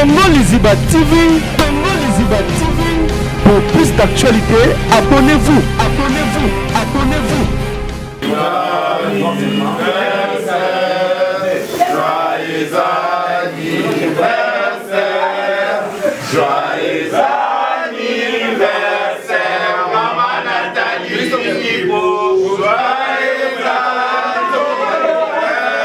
Congo Liziba TV, Congo Liziba TV. Pour plus d'actualités, abonnez-vous, abonnez-vous, abonnez-vous. Joyeux anniversaire, joyeux anniversaire, Maman Nathalie. Joyeux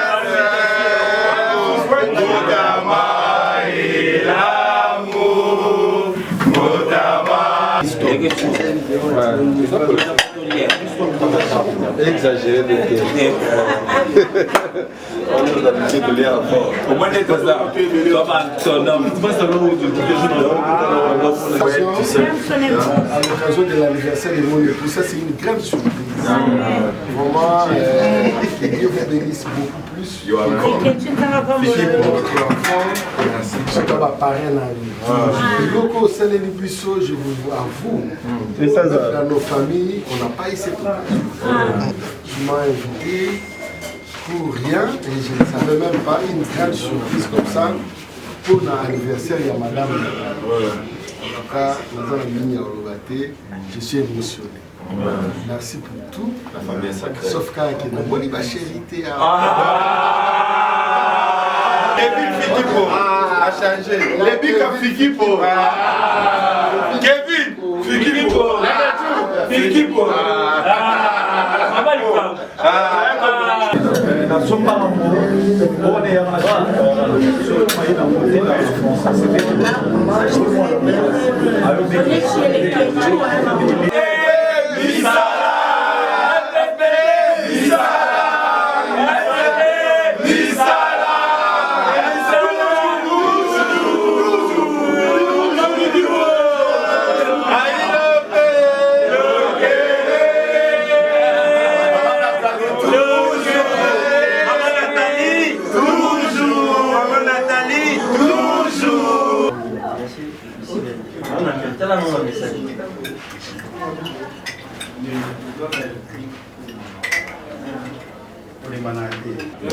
anniversaire, Modama et l'amour, Modama. Exagéré de on a l'habitude de lire fort. Au moins d'être ça. Tu sais, à l'occasion de l'anniversaire de mon époux, ça c'est une grande surprise. Vraiment, que Dieu vous bénisse beaucoup plus. Votre enfant, c'est comme un parrain à lui. Loko, c'est les buisseaux, je vous vois à vous. Dans nos familles, on n'a pas eu cette occasion. Tu m'as invité pour rien et je ne savais même pas une grande surprise comme ça pour l'anniversaire de madame. En tout cas, nous avons mis à Olobaté, je suis émotionné. Merci pour tout. La famille est sacrée. Sauf quand il y a une chérité. Kevin Fikipo a changé. Les bics à Fikipo. Kevin Fikipo. Fikipo.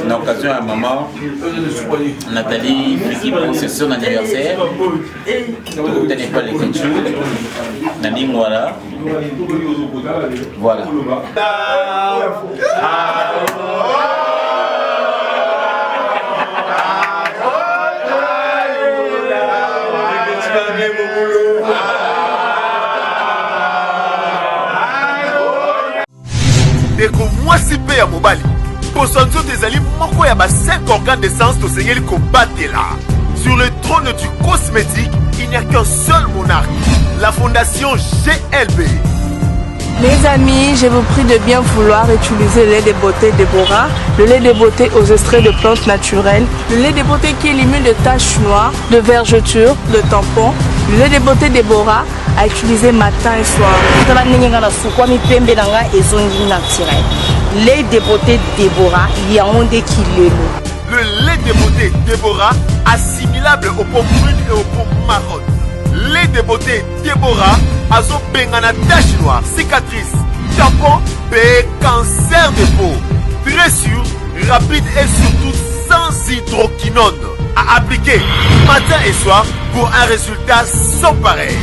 En occasion à maman, Nathalie qui c'est son anniversaire. Vous n'avez pas les ketchup. Nani voilà. Voilà. Deko mwasi pe ya mobali Bosonzo Tezali moko ya ba 5 organes d'essence de Seigneur combattre là. Sur le trône du cosmétique, il n'y a qu'un seul monarque, la fondation GLB. Mes amis, je vous prie de bien vouloir utiliser le lait de beauté Déborah, le lait de beauté aux extraits de plantes naturelles, le lait de beauté qui élimine les taches noires, de vergetures, de tampons, le lait de beauté Déborah à utiliser matin et soir. Lait de beauté Déborah, il y a un des kilés. Le lait de beauté Déborah, assimilable aux pommes brunes et aux pommes marronnes. Lait de beauté Déborah, azo bengana tache noire, cicatrice, tampon, cancer de peau. Très sûr, rapide et surtout sans hydroquinone. À appliquer matin et soir pour un résultat sans pareil.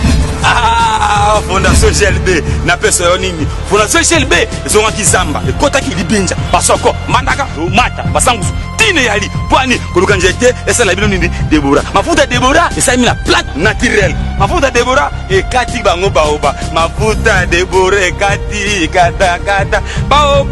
Ah, Fondation GLB, na pesa yonini. Fondation GLB, zonga kizamba, ekota kilibinja, basoko, mandaka, mata, basangusu, tine yali, pwani, kuluka njete, esa la bino nini, Déborah. Mafuta Déborah, esa mi la plante naturelle. Mafuta Déborah, ekati bango baoba. Mafuta Déborah, ekati, kata, kata, bao.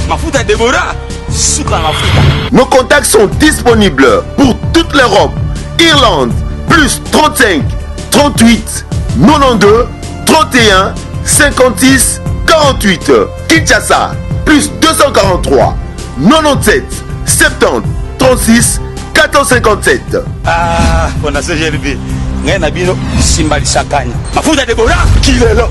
Mafuta Déborah, sucre mafuta. Nos contacts sont disponibles pour toute l'Europe. Irlande, plus 35 38 92 31 56 48. Kinshasa, plus 243 97 70 36 457. Ah, Fondation GLB. Ngai na bino simbali sakanya. Mafuta Déborah, kilelo.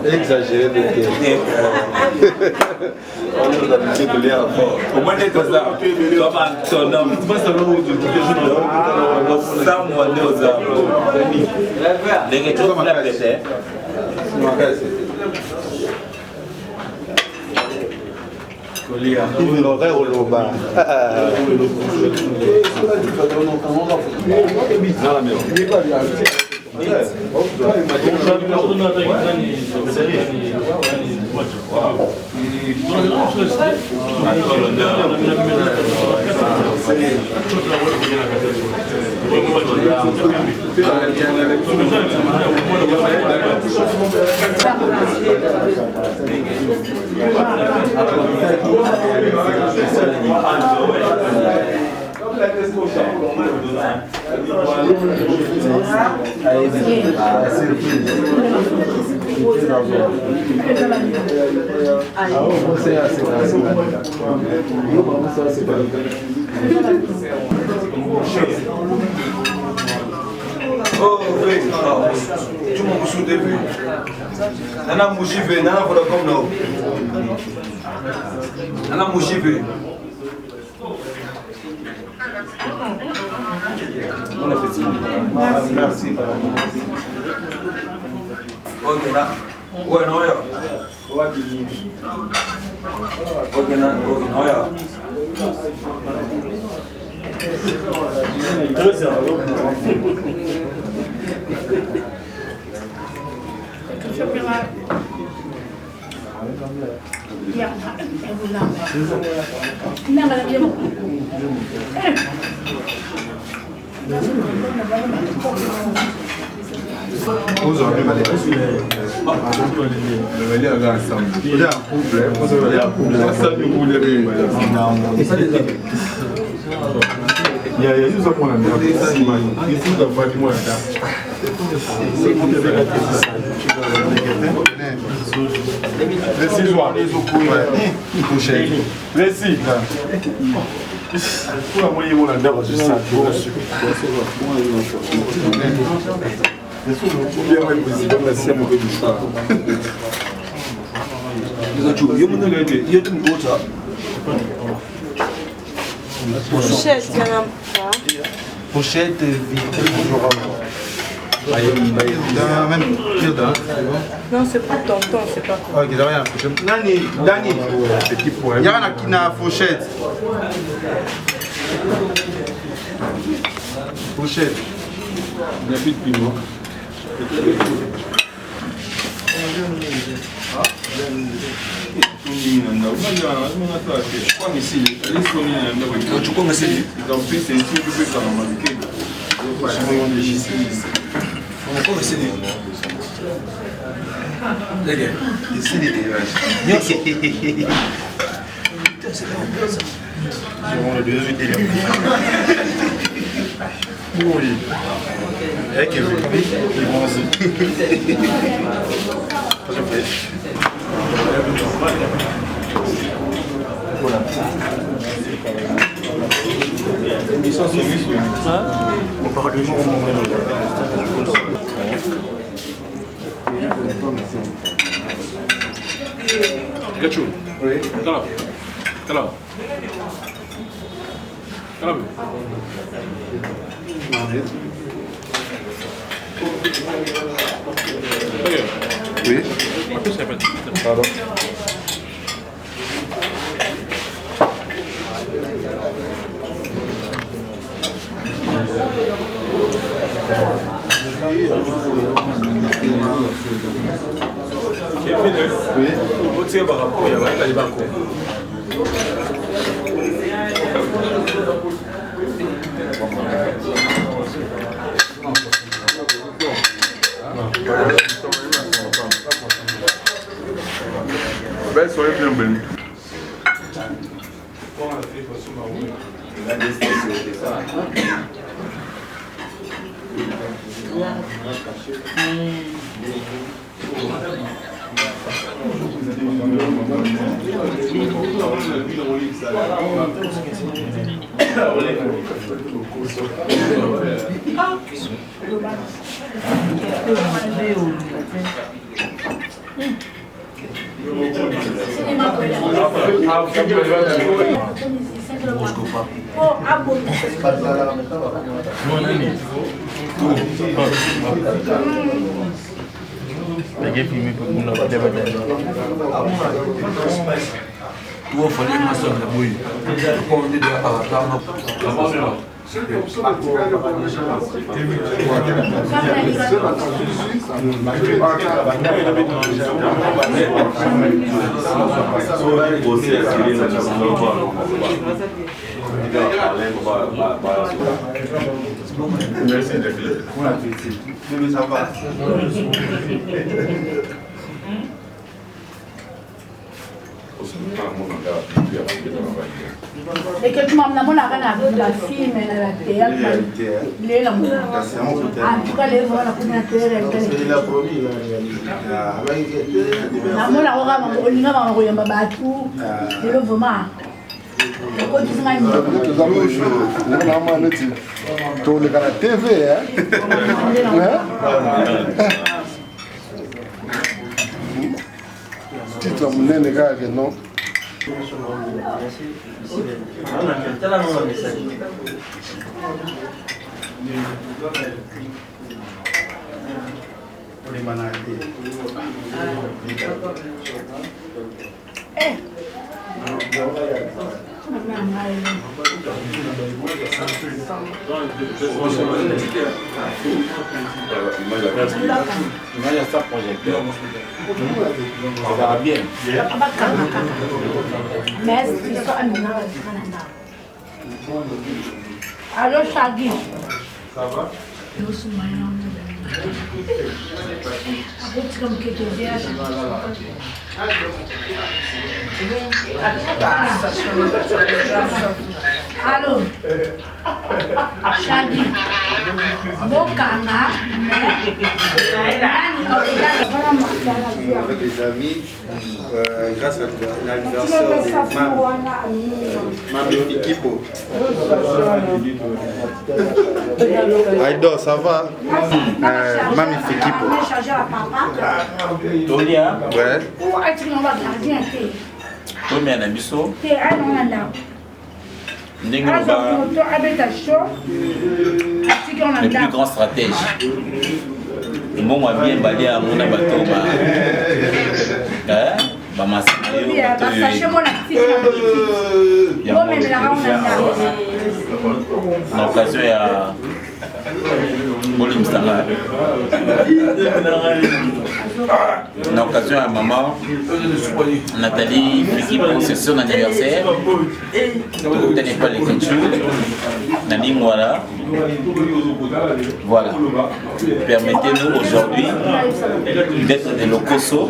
Exagéré de on a l'habitude de lire fort. Au moins d'être ça. Ton homme, tu penses à l'homme où tu te ça, moi, deux arbres. Les retours de la pété. Il aurait au loba. Oh, oui, tu m'as bouché de vue. Nana Mouchivé, Nana Vodacom, non. Nana Mouchivé. Bon appétit. Merci. Ok, là. Ouais, non, là. Ok, non, là. Aujourd'hui, on va aller ensemble. Il y a un problème. Il y a juste un point ici, dans le bâtiment. Les 6 jours, les coups, les 6. Pour la moyenne, on a d'abord juste ça. Pochette, il y en a pas. Pochette, Non, c'est pour tonton, c'est pas pour. ok, rien. Dani, petit point. Il y a un qui n'a pochette. Pochette. Il n'y a plus de piment. Pikachu. Oui. Calme. Oui. Pardon. Ben, soyez bienvenus. Merci d'être là. Et que tu m'as amené la film et la théâtre. Il est là. En tout cas, les gens la première théâtre. Il a promis. Titre munene kaka non. Allô, Chagui. Ça va? Allô, Chagui. Bokana. Avec les amis, grâce à l'anniversaire de Mami Fikipo. Aïdo, ça va? Mami Fikipo. Tolia. Ouais. Tomia na biso. Ndenge le plus grand stratège. Bon, moi bien balé à mon abato. L'occasion Na occasion à maman Nathalie qui prend son anniversaire. Vous tenez pas les ketchup. Nani voilà. Voilà. Permettez-nous aujourd'hui d'être des locosos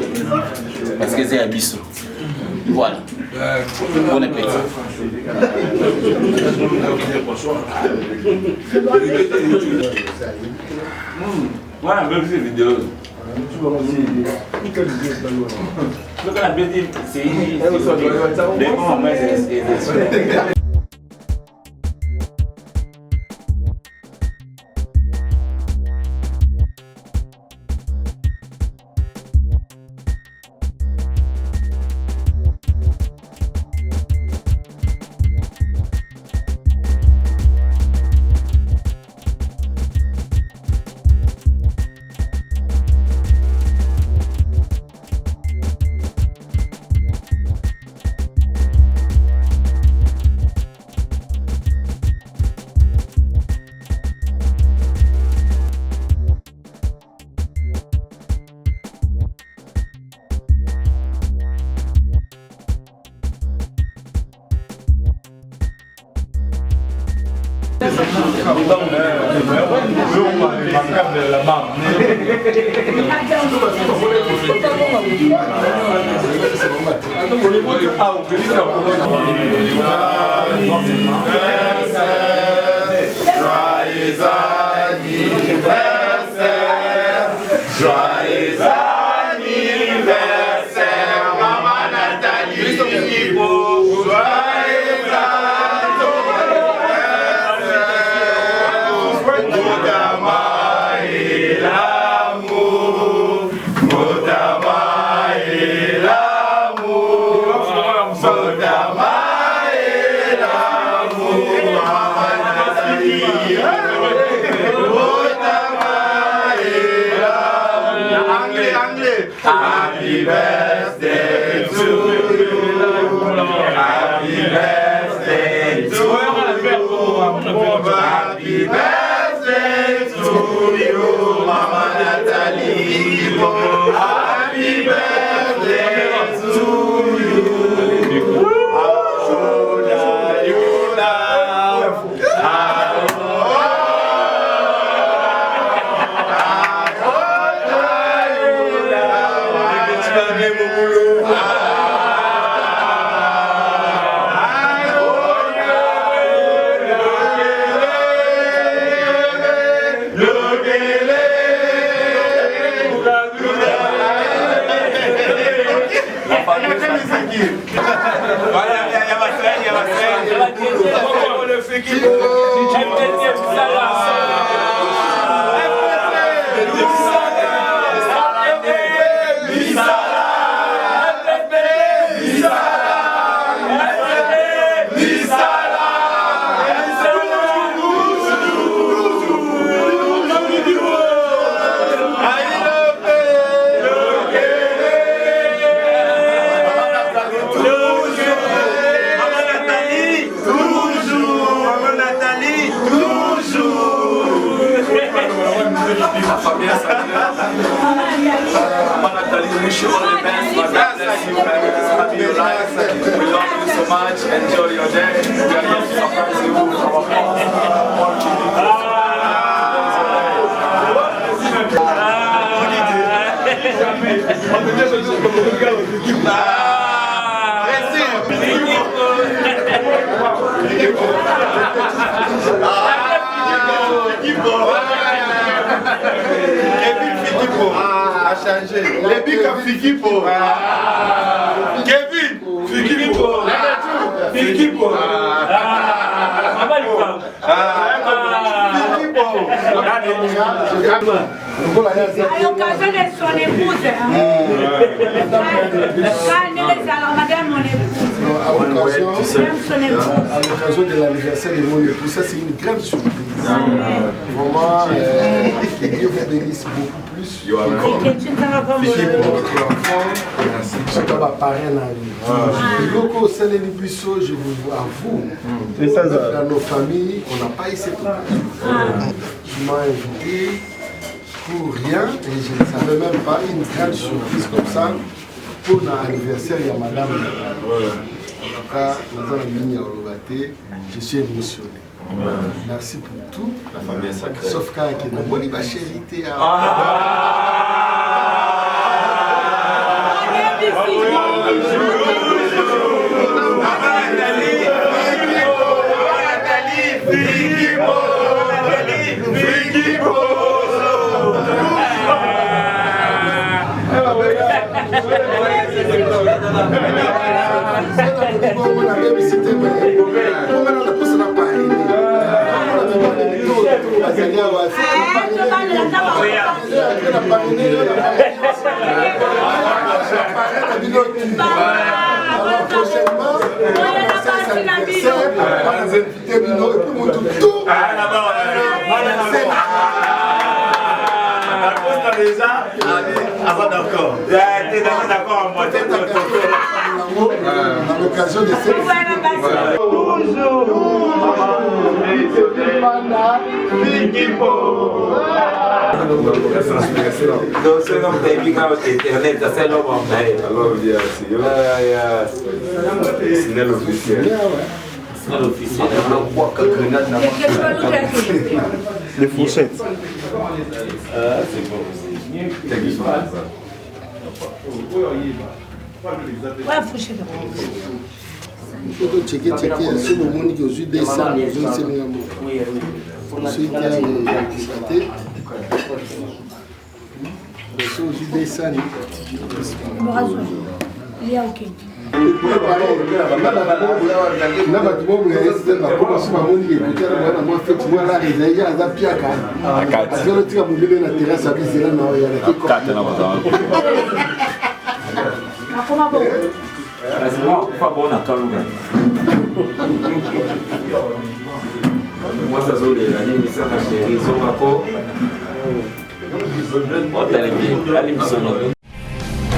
parce que c'est Abisso. Voilà. Bon appétit. Voilà, même si vidéo. Joyeux anniversaire, maman Nathalie. Happy birthday to you. Happy birthday to you. Happy birthday to you, Mama Nathalie. Happy birthday to you. Wish you all the best. God bless you. Happy your life. We love you so much. Enjoy your day. We are here to surprise you with our a changé. Les bics à Fikipo. Kevin Fikipo. Fikipo. À l'occasion de son épouse. Madame mon épouse. À l'occasion de l'anniversaire de mon épouse, ça c'est une grande surprise. Vraiment, que Dieu vous bénisse beaucoup plus. C'est comme un parrain à lui. Loko Saleli Busso, je vous avoue, dans nos familles, on n'a pas eu cette occasion. tu m'as invité pour rien et je ne savais même pas une grande surprise comme ça pour l'anniversaire de madame. En tout cas, je suis émotionné. Merci pour tout. La famille est sacrée. Sauf quand il y a une bonne charité. À l'occasion de cette Les fourchettes. C'est bon. Ouais, fourchette. il faut checker ce moment qui aujourd'hui descend dans une semaine. Ensuite, il y a les aujourd'hui descend. Il y a ok.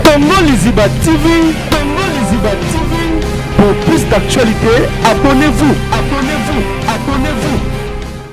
Tongo Liziba TV, Tongo Liziba TV. Pour plus d'actualités, abonnez-vous, abonnez-vous, abonnez-vous.